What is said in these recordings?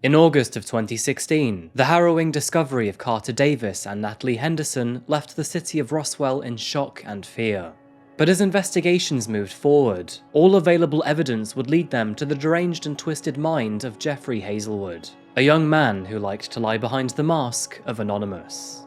In August of 2016, the harrowing discovery of Carter Davis and Natalie Henderson left the city of Roswell in shock and fear. But as investigations moved forward, all available evidence would lead them to the deranged and twisted mind of Jeffrey Hazelwood, a young man who liked to lie behind the mask of Anonymous.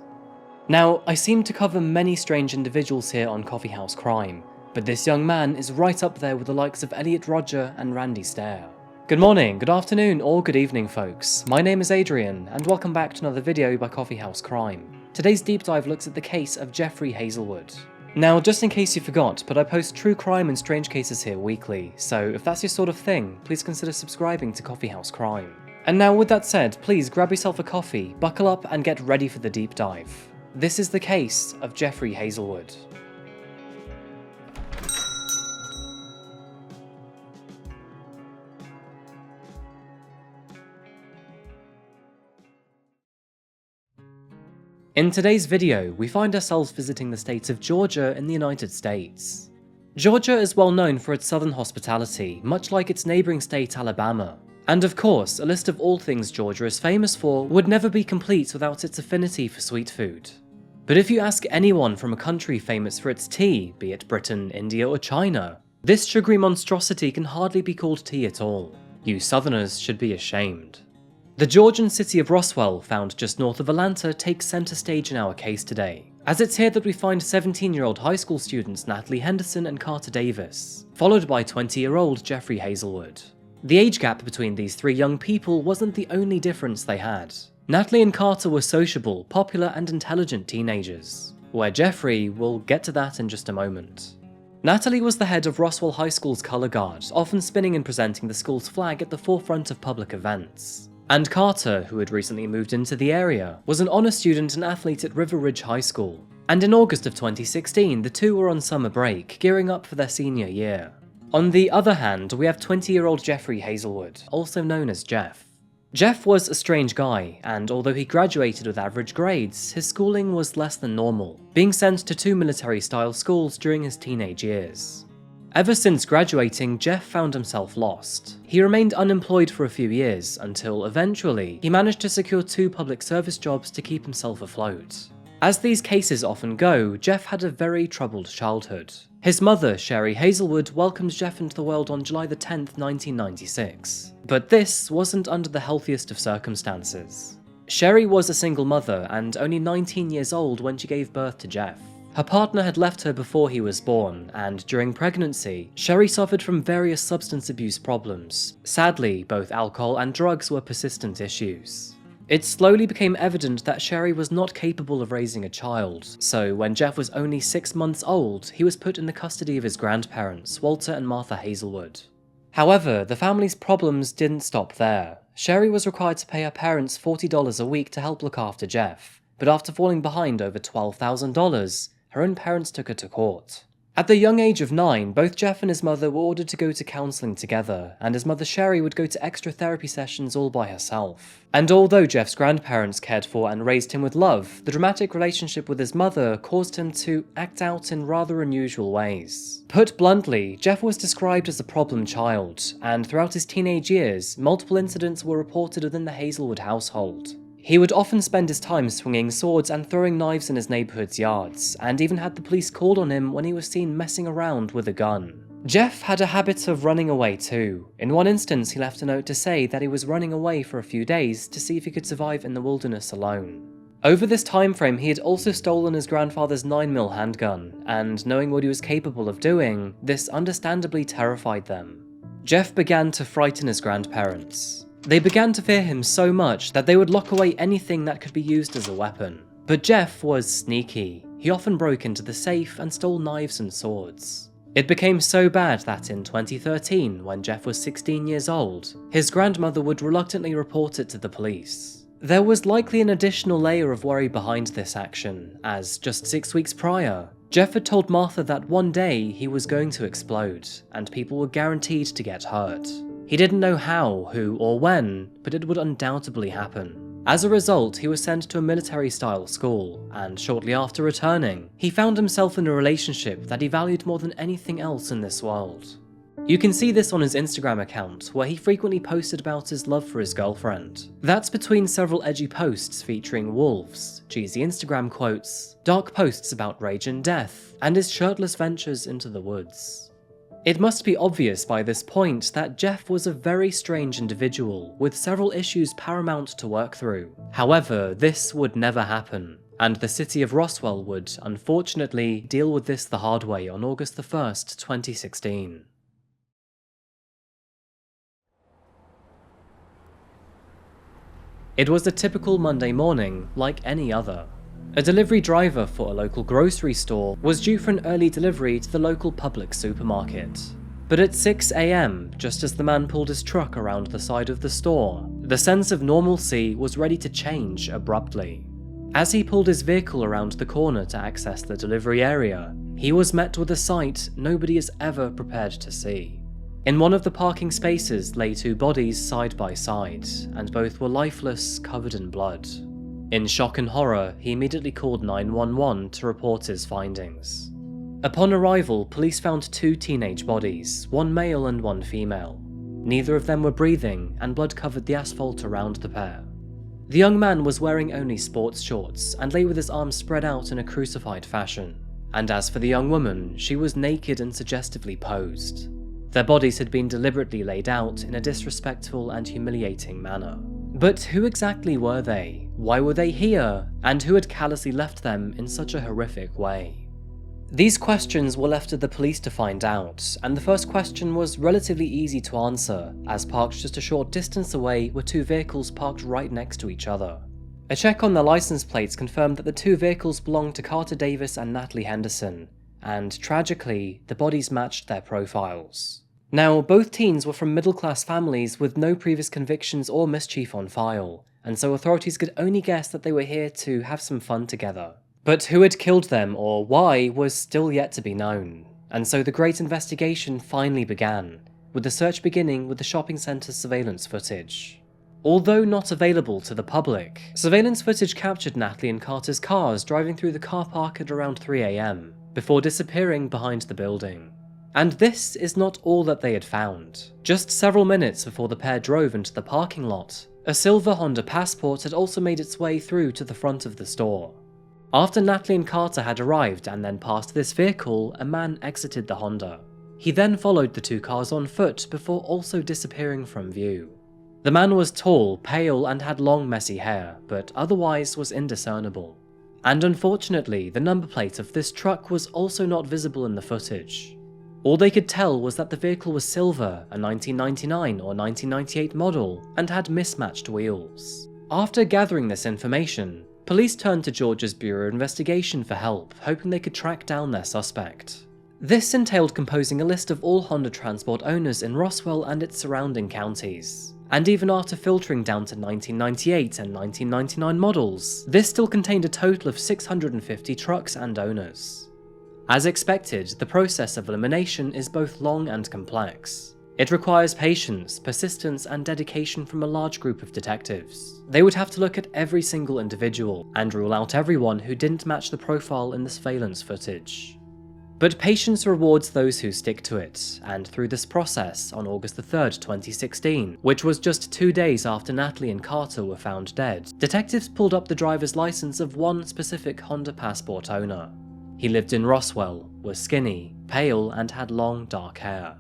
Now, I seem to cover many strange individuals here on Coffee House Crime, but this young man is right up there with the likes of Elliot Rodger and Randy Stair. Good morning, good afternoon, or good evening, folks. My name is Adrian, and welcome back to another video by Coffee House Crime. Today's deep dive looks at the case of Jeffrey Hazelwood. Now, just in case you forgot, but I post true crime and strange cases here weekly, so if that's your sort of thing, please consider subscribing to Coffee House Crime. And now, with that said, please grab yourself a coffee, buckle up, and get ready for the deep dive. This is the case of Jeffrey Hazelwood. In today's video, we find ourselves visiting the state of Georgia in the United States. Georgia is well known for its southern hospitality, much like its neighbouring state Alabama. And of course, a list of all things Georgia is famous for would never be complete without its affinity for sweet food. But if you ask anyone from a country famous for its tea, be it Britain, India or China, this sugary monstrosity can hardly be called tea at all. You southerners should be ashamed. The Georgian city of Roswell, found just north of Atlanta, takes centre stage in our case today, as it's here that we find 17-year-old high school students Natalie Henderson and Carter Davis, followed by 20-year-old Jeffrey Hazelwood. The age gap between these three young people wasn't the only difference they had. Natalie and Carter were sociable, popular and intelligent teenagers, where Jeffrey, we'll get to that in just a moment. Natalie was the head of Roswell High School's colour guard, often spinning and presenting the school's flag at the forefront of public events. And Carter, who had recently moved into the area, was an honour student and athlete at River Ridge High School. And in August of 2016, the two were on summer break, gearing up for their senior year. On the other hand, we have 20-year-old Jeffrey Hazelwood, also known as Jeff. Jeff was a strange guy, and although he graduated with average grades, his schooling was less than normal, being sent to two military-style schools during his teenage years. Ever since graduating, Jeff found himself lost. He remained unemployed for a few years, until eventually, he managed to secure two public service jobs to keep himself afloat. As these cases often go, Jeff had a very troubled childhood. His mother, Sherry Hazelwood, welcomed Jeff into the world on July 10th, 1996. But this wasn't under the healthiest of circumstances. Sherry was a single mother and only 19 years old when she gave birth to Jeff. Her partner had left her before he was born, and during pregnancy, Sherry suffered from various substance abuse problems. Sadly, both alcohol and drugs were persistent issues. It slowly became evident that Sherry was not capable of raising a child, so when Jeff was only 6 months old, he was put in the custody of his grandparents, Walter and Martha Hazelwood. However, the family's problems didn't stop there. Sherry was required to pay her parents $40 a week to help look after Jeff, but after falling behind over $12,000, her own parents took her to court. At the young age of 9, both Jeff and his mother were ordered to go to counselling together, and his mother Sherry would go to extra therapy sessions all by herself. And although Jeff's grandparents cared for and raised him with love, the dramatic relationship with his mother caused him to act out in rather unusual ways. Put bluntly, Jeff was described as a problem child, and throughout his teenage years, multiple incidents were reported within the Hazelwood household. He would often spend his time swinging swords and throwing knives in his neighbourhood's yards, and even had the police called on him when he was seen messing around with a gun. Jeff had a habit of running away too. In one instance, he left a note to say that he was running away for a few days to see if he could survive in the wilderness alone. Over this time frame, he had also stolen his grandfather's 9mm handgun, and knowing what he was capable of doing, this understandably terrified them. Jeff began to frighten his grandparents. They began to fear him so much that they would lock away anything that could be used as a weapon. But Jeff was sneaky. He often broke into the safe and stole knives and swords. It became so bad that in 2013, when Jeff was 16 years old, his grandmother would reluctantly report it to the police. There was likely an additional layer of worry behind this action, as just 6 weeks prior, Jeff had told Martha that one day he was going to explode, and people were guaranteed to get hurt. He didn't know how, who, or when, but it would undoubtedly happen. As a result, he was sent to a military-style school, and shortly after returning, he found himself in a relationship that he valued more than anything else in this world. You can see this on his Instagram account, where he frequently posted about his love for his girlfriend. That's between several edgy posts featuring wolves, cheesy Instagram quotes, dark posts about rage and death, and his shirtless ventures into the woods. It must be obvious by this point that Jeff was a very strange individual with several issues paramount to work through. However, this would never happen, and the city of Roswell would, unfortunately, deal with this the hard way on August 1st, 2016. It was a typical Monday morning, like any other. A delivery driver for a local grocery store was due for an early delivery to the local public supermarket. But at 6 AM, just as the man pulled his truck around the side of the store, the sense of normalcy was ready to change abruptly. As he pulled his vehicle around the corner to access the delivery area, he was met with a sight nobody is ever prepared to see. In one of the parking spaces lay two bodies side by side, and both were lifeless, covered in blood. In shock and horror, he immediately called 911 to report his findings. Upon arrival, police found two teenage bodies, one male and one female. Neither of them were breathing, and blood covered the asphalt around the pair. The young man was wearing only sports shorts and lay with his arms spread out in a crucified fashion. And as for the young woman, she was naked and suggestively posed. Their bodies had been deliberately laid out in a disrespectful and humiliating manner. But who exactly were they? Why were they here? And who had callously left them in such a horrific way? These questions were left to the police to find out, and the first question was relatively easy to answer, as parked just a short distance away were two vehicles parked right next to each other. A check on their license plates confirmed that the two vehicles belonged to Carter Davis and Natalie Henderson, and tragically, the bodies matched their profiles. Now, both teens were from middle-class families with no previous convictions or mischief on file, and so authorities could only guess that they were here to have some fun together. But who had killed them or why was still yet to be known, and so the great investigation finally began, with the search beginning with the shopping centre's surveillance footage. Although not available to the public, surveillance footage captured Natalie and Carter's cars driving through the car park at around 3 AM, before disappearing behind the building. And this is not all that they had found. Just several minutes before the pair drove into the parking lot, a silver Honda Passport had also made its way through to the front of the store. After Natalie and Carter had arrived and then passed this vehicle, a man exited the Honda. He then followed the two cars on foot before also disappearing from view. The man was tall, pale, and had long messy hair, but otherwise was indiscernible. And unfortunately, the number plate of this truck was also not visible in the footage. All they could tell was that the vehicle was silver, a 1999 or 1998 model, and had mismatched wheels. After gathering this information, police turned to Georgia's Bureau of Investigation for help, hoping they could track down their suspect. This entailed composing a list of all Honda Transport owners in Roswell and its surrounding counties. And even after filtering down to 1998 and 1999 models, this still contained a total of 650 trucks and owners. As expected, the process of elimination is both long and complex. It requires patience, persistence, and dedication from a large group of detectives. They would have to look at every single individual and rule out everyone who didn't match the profile in the surveillance footage. But patience rewards those who stick to it, and through this process, on August 3rd, 2016, which was just 2 days after Natalie and Carter were found dead, detectives pulled up the driver's license of one specific Honda Passport owner. He lived in Roswell, was skinny, pale, and had long dark hair.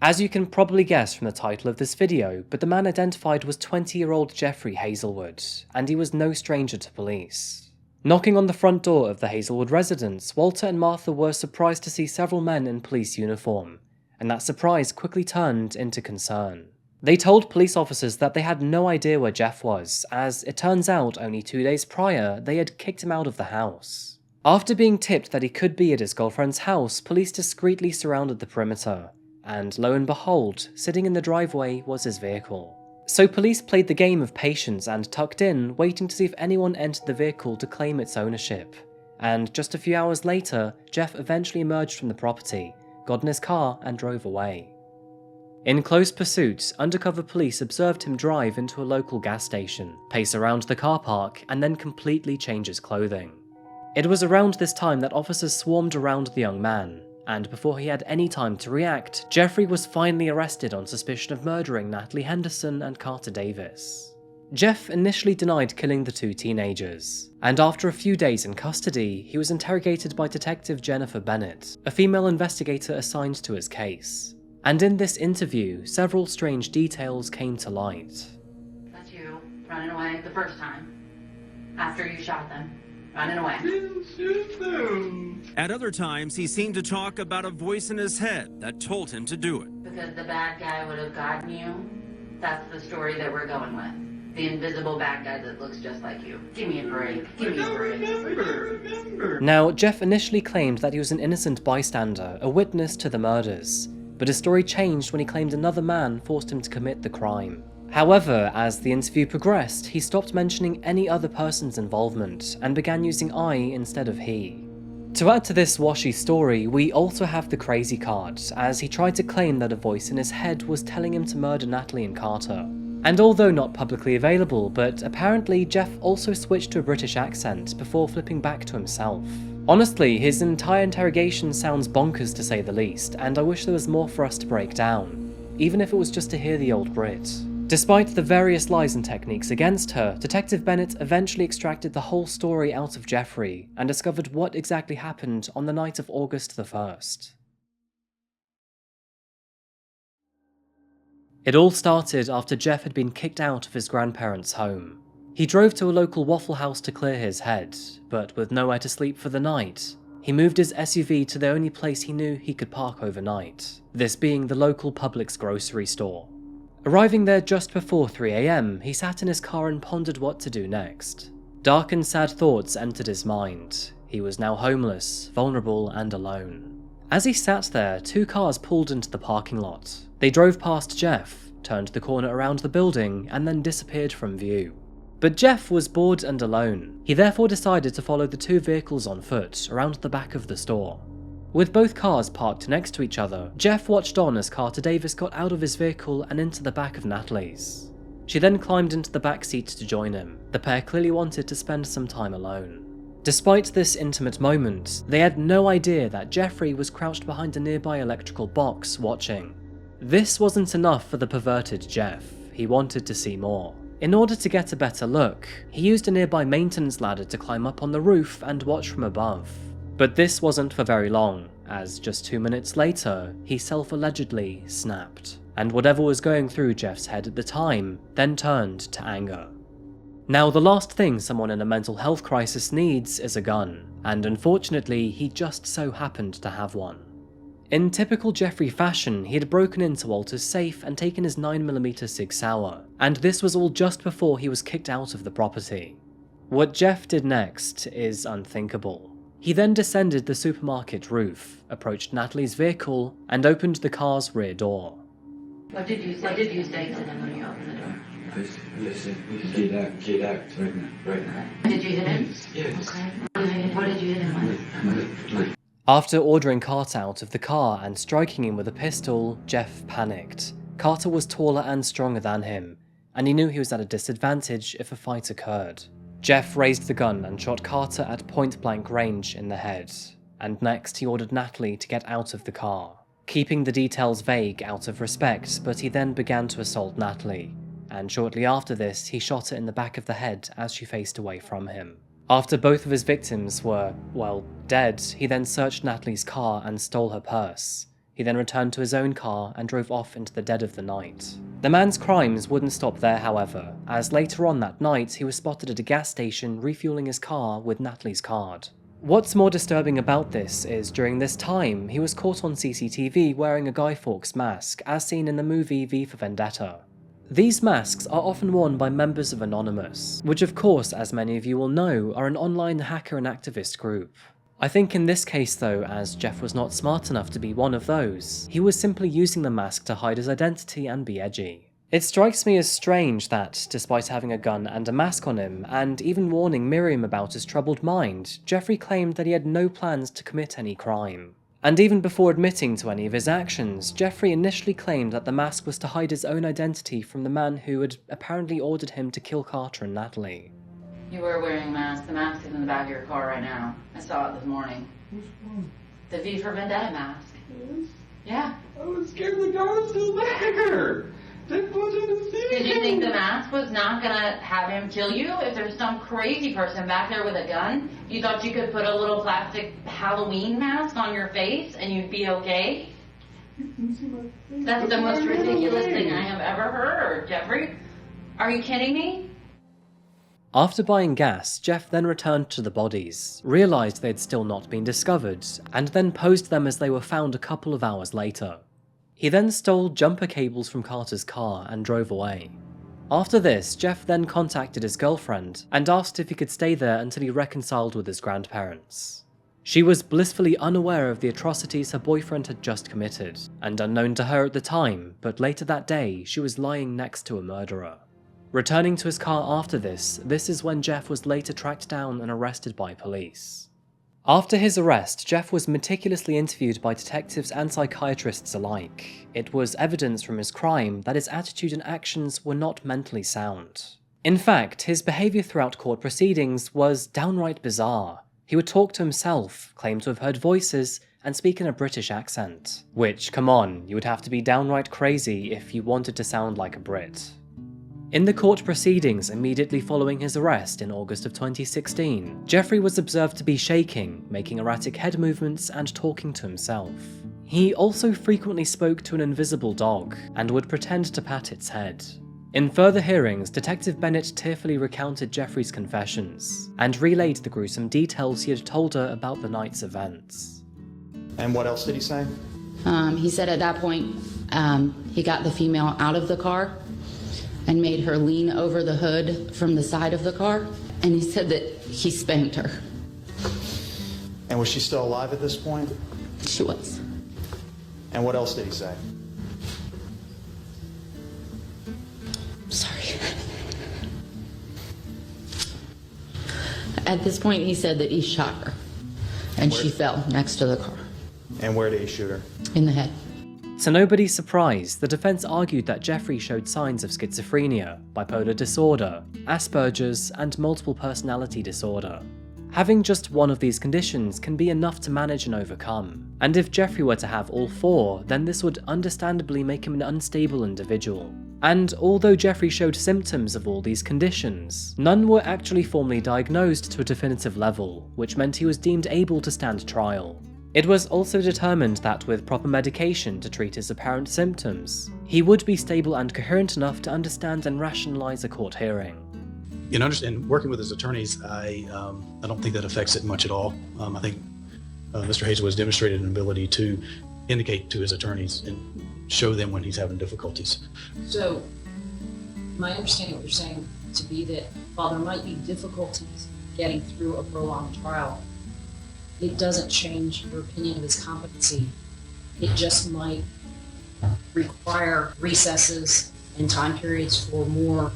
As you can probably guess from the title of this video, but the man identified was 20-year-old Jeffrey Hazelwood, and he was no stranger to police. Knocking on the front door of the Hazelwood residence, Walter and Martha were surprised to see several men in police uniform, and that surprise quickly turned into concern. They told police officers that they had no idea where Jeff was, as it turns out only 2 days prior they had kicked him out of the house. After being tipped that he could be at his girlfriend's house, police discreetly surrounded the perimeter, and lo and behold, sitting in the driveway was his vehicle. So police played the game of patience and tucked in, waiting to see if anyone entered the vehicle to claim its ownership. And just a few hours later, Jeff eventually emerged from the property, got in his car, and drove away. In close pursuit, undercover police observed him drive into a local gas station, pace around the car park, and then completely change his clothing. It was around this time that officers swarmed around the young man, and before he had any time to react, Jeffrey was finally arrested on suspicion of murdering Natalie Henderson and Carter Davis. Jeff initially denied killing the two teenagers, and after a few days in custody, he was interrogated by Detective Jennifer Bennett, a female investigator assigned to his case. And in this interview, several strange details came to light. That's you running away the first time, after you shot them. Running away. At other times, he seemed to talk about a voice in his head that told him to do it. Because the bad guy would have gotten you. That's the story that we're going with. The invisible bad guy that looks just like you. Give me a break. Give me a break. Now, Jeff initially claimed that he was an innocent bystander, a witness to the murders, but his story changed when he claimed another man forced him to commit the crime. However, as the interview progressed, he stopped mentioning any other person's involvement and began using I instead of he. To add to this washy story, we also have the crazy card, as he tried to claim that a voice in his head was telling him to murder Natalie and Carter. And although not publicly available, but apparently Jeff also switched to a British accent before flipping back to himself. Honestly, his entire interrogation sounds bonkers to say the least, and I wish there was more for us to break down, even if it was just to hear the old Brit. Despite the various lies and techniques against her, Detective Bennett eventually extracted the whole story out of Jeffrey and discovered what exactly happened on the night of August the 1st. It all started after Jeff had been kicked out of his grandparents' home. He drove to a local Waffle House to clear his head, but with nowhere to sleep for the night, he moved his SUV to the only place he knew he could park overnight, this being the local Publix grocery store. Arriving there just before 3 AM, he sat in his car and pondered what to do next. Dark and sad thoughts entered his mind. He was now homeless, vulnerable, and alone. As he sat there, two cars pulled into the parking lot. They drove past Jeff, turned the corner around the building, and then disappeared from view. But Jeff was bored and alone. He therefore decided to follow the two vehicles on foot around the back of the store. With both cars parked next to each other, Jeff watched on as Carter Davis got out of his vehicle and into the back of Natalie's. She then climbed into the back seat to join him. The pair clearly wanted to spend some time alone. Despite this intimate moment, they had no idea that Jeffrey was crouched behind a nearby electrical box watching. This wasn't enough for the perverted Jeff. He wanted to see more. In order to get a better look, he used a nearby maintenance ladder to climb up on the roof and watch from above. But this wasn't for very long, as just 2 minutes later, he self-allegedly snapped, and whatever was going through Jeff's head at the time then turned to anger. Now, the last thing someone in a mental health crisis needs is a gun, and unfortunately, he just so happened to have one. In typical Jeffrey fashion, he had broken into Walter's safe and taken his 9mm Sig Sauer, and this was all just before he was kicked out of the property. What Jeff did next is unthinkable. He then descended the supermarket roof, approached Natalie's vehicle, and opened the car's rear door. What did you say to them when you opened the door? Listen, get out, right now. Did you hit him? Yes. Okay. What did you hit him with? After ordering Carter out of the car and striking him with a pistol, Jeff panicked. Carter was taller and stronger than him, and he knew he was at a disadvantage if a fight occurred. Jeff raised the gun and shot Carter at point-blank range in the head, and next he ordered Natalie to get out of the car, keeping the details vague out of respect, but he then began to assault Natalie, and shortly after this he shot her in the back of the head as she faced away from him. After both of his victims were, well, dead, he then searched Natalie's car and stole her purse. He then returned to his own car and drove off into the dead of the night. The man's crimes wouldn't stop there, however, as later on that night he was spotted at a gas station refueling his car with Natalie's card. What's more disturbing about this is during this time he was caught on CCTV wearing a Guy Fawkes mask as seen in the movie V for Vendetta. These masks are often worn by members of Anonymous, which of course, as many of you will know, are an online hacker and activist group. I think in this case though, as Jeff was not smart enough to be one of those, he was simply using the mask to hide his identity and be edgy. It strikes me as strange that, despite having a gun and a mask on him, and even warning Miriam about his troubled mind, Jeffrey claimed that he had no plans to commit any crime. And even before admitting to any of his actions, Jeffrey initially claimed that the mask was to hide his own identity from the man who had apparently ordered him to kill Carter and Natalie. You were wearing a mask. The mask is in the back of your car right now. I saw it this morning. The V for Vendetta mask. Yeah. I was scared the guy was still there. They put him to see Did you him. think the mask was not gonna have him kill you? If there's some crazy person back there with a gun, you thought you could put a little plastic Halloween mask on your face and you'd be okay? That's the most ridiculous thing I have ever heard, Jeffrey. Are you kidding me? After buying gas, Jeff then returned to the bodies, realised they had still not been discovered, and then posed them as they were found a couple of hours later. He then stole jumper cables from Carter's car and drove away. After this, Jeff then contacted his girlfriend and asked if he could stay there until he reconciled with his grandparents. She was blissfully unaware of the atrocities her boyfriend had just committed, and unknown to her at the time, but later that day, she was lying next to a murderer. Returning to his car after this is when Jeff was later tracked down and arrested by police. After his arrest, Jeff was meticulously interviewed by detectives and psychiatrists alike. It was evidence from his crime that his attitude and actions were not mentally sound. In fact, his behaviour throughout court proceedings was downright bizarre. He would talk to himself, claim to have heard voices, and speak in a British accent. Which, come on, you would have to be downright crazy if you wanted to sound like a Brit. In the court proceedings immediately following his arrest in August of 2016, Jeffrey was observed to be shaking, making erratic head movements and talking to himself. He also frequently spoke to an invisible dog, and would pretend to pat its head. In further hearings, Detective Bennett tearfully recounted Jeffrey's confessions, and relayed the gruesome details he had told her about the night's events. And what else did he say? He said at that point, he got the female out of the car and made her lean over the hood from the side of the car, and he said that he spanked her. And was she still alive at this point? She was. And what else did he say? Sorry. At this point, he said that he shot her, and she fell next to the car, And where did he shoot her? in the head. To nobody's surprise, the defense argued that Jeffrey showed signs of schizophrenia, bipolar disorder, Asperger's, and multiple personality disorder. Having just one of these conditions can be enough to manage and overcome, and if Jeffrey were to have all four, then this would understandably make him an unstable individual. And although Jeffrey showed symptoms of all these conditions, none were actually formally diagnosed to a definitive level, which meant he was deemed able to stand trial. It was also determined that with proper medication to treat his apparent symptoms, he would be stable and coherent enough to understand and rationalize a court hearing. In working with his attorneys, I don't think that affects it much at all. I think Mr. Hazel has demonstrated an ability to indicate to his attorneys and show them when he's having difficulties. So, my understanding of what you're saying to be that while there might be difficulties getting through a prolonged trial, it doesn't change your opinion of his competency. It just might require recesses and time periods for more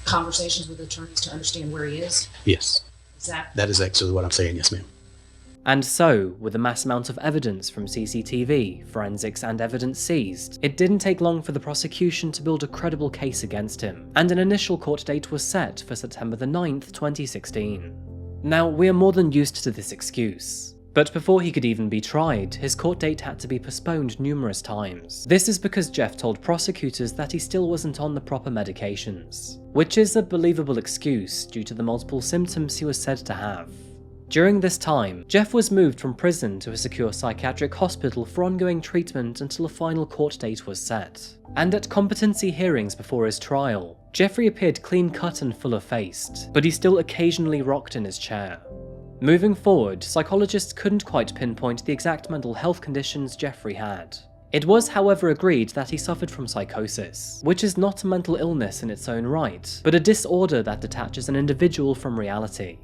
conversations with attorneys to understand where he is. Yes, Is that? that is actually what I'm saying, yes ma'am. And so, with a mass amount of evidence from CCTV, forensics, and evidence seized, it didn't take long for the prosecution to build a credible case against him, and an initial court date was set for September the 9th, 2016. Now, we are more than used to this excuse, but before he could even be tried, his court date had to be postponed numerous times. This is because Jeff told prosecutors that he still wasn't on the proper medications, which is a believable excuse due to the multiple symptoms he was said to have. During this time, Jeff was moved from prison to a secure psychiatric hospital for ongoing treatment until a final court date was set. And at competency hearings before his trial, Jeffrey appeared clean-cut and fuller-faced, but he still occasionally rocked in his chair. Moving forward, psychologists couldn't quite pinpoint the exact mental health conditions Jeffrey had. It was, however, agreed that he suffered from psychosis, which is not a mental illness in its own right, but a disorder that detaches an individual from reality.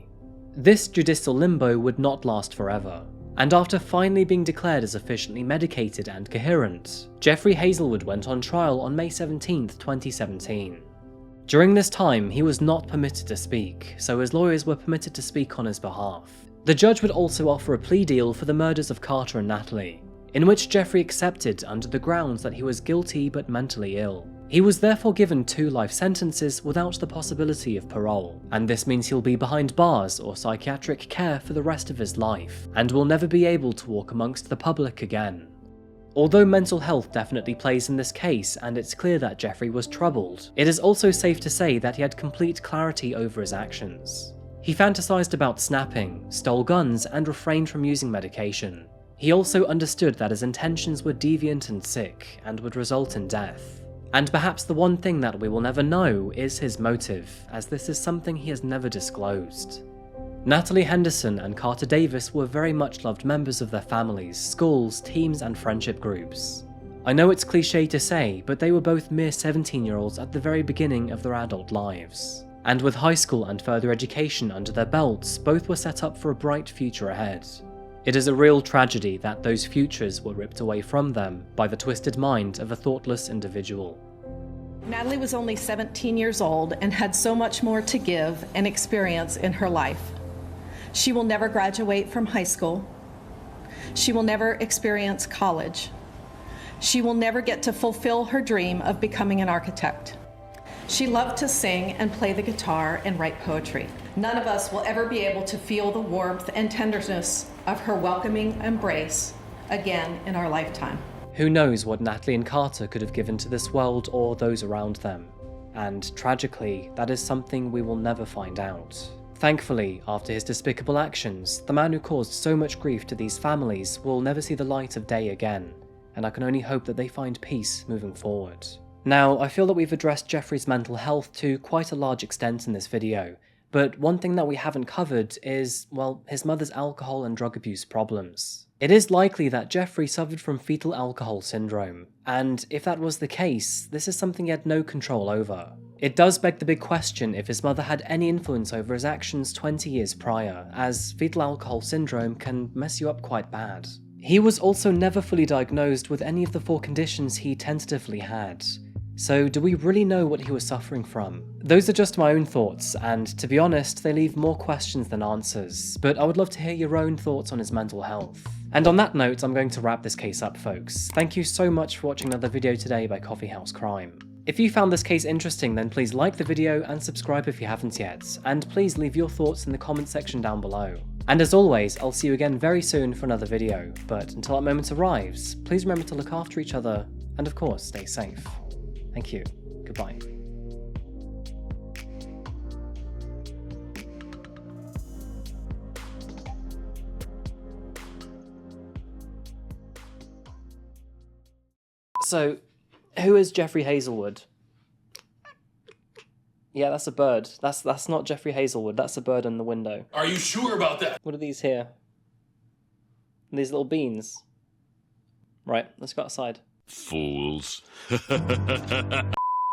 This judicial limbo would not last forever, and after finally being declared as efficiently medicated and coherent, Jeffrey Hazelwood went on trial on May 17, 2017. During this time, he was not permitted to speak, so his lawyers were permitted to speak on his behalf. The judge would also offer a plea deal for the murders of Carter and Natalie, in which Jeffrey accepted under the grounds that he was guilty but mentally ill. He was therefore given 2 life sentences without the possibility of parole, and this means he'll be behind bars or psychiatric care for the rest of his life, and will never be able to walk amongst the public again. Although mental health definitely plays in this case, and it's clear that Jeffrey was troubled, it is also safe to say that he had complete clarity over his actions. He fantasized about snapping, stole guns, and refrained from using medication. He also understood that his intentions were deviant and sick, and would result in death. And perhaps the one thing that we will never know is his motive, as this is something he has never disclosed. Natalie Henderson and Carter Davis were very much loved members of their families, schools, teams, and friendship groups. I know it's cliche to say, but they were both mere 17-year-olds at the very beginning of their adult lives. And with high school and further education under their belts, both were set up for a bright future ahead. It is a real tragedy that those futures were ripped away from them by the twisted mind of a thoughtless individual. Natalie was only 17 years old and had so much more to give and experience in her life. She will never graduate from high school. She will never experience college. She will never get to fulfill her dream of becoming an architect. She loved to sing and play the guitar and write poetry. None of us will ever be able to feel the warmth and tenderness of her welcoming embrace again in our lifetime. Who knows what Natalie and Carter could have given to this world or those around them, and tragically, that is something we will never find out. Thankfully, after his despicable actions, the man who caused so much grief to these families will never see the light of day again, and I can only hope that they find peace moving forward. Now, I feel that we've addressed Jeffrey's mental health to quite a large extent in this video, but one thing that we haven't covered is, well, his mother's alcohol and drug abuse problems. It is likely that Jeffrey suffered from fetal alcohol syndrome, and if that was the case, this is something he had no control over. It does beg the big question if his mother had any influence over his actions 20 years prior, as fetal alcohol syndrome can mess you up quite bad. He was also never fully diagnosed with any of the 4 conditions he tentatively had. So do we really know what he was suffering from? Those are just my own thoughts, and to be honest, they leave more questions than answers, but I would love to hear your own thoughts on his mental health. And on that note, I'm going to wrap this case up, folks. Thank you so much for watching another video today by Coffee House Crime. If you found this case interesting, then please like the video and subscribe if you haven't yet, and please leave your thoughts in the comment section down below. And as always, I'll see you again very soon for another video, but until that moment arrives, please remember to look after each other, and of course, stay safe. Thank you. Goodbye. So, who is Jeffrey Hazelwood? Yeah, that's a bird. That's not Jeffrey Hazelwood. That's a bird in the window. Are you sure about that? What are these here? These little beans. Right, let's go outside. Fools.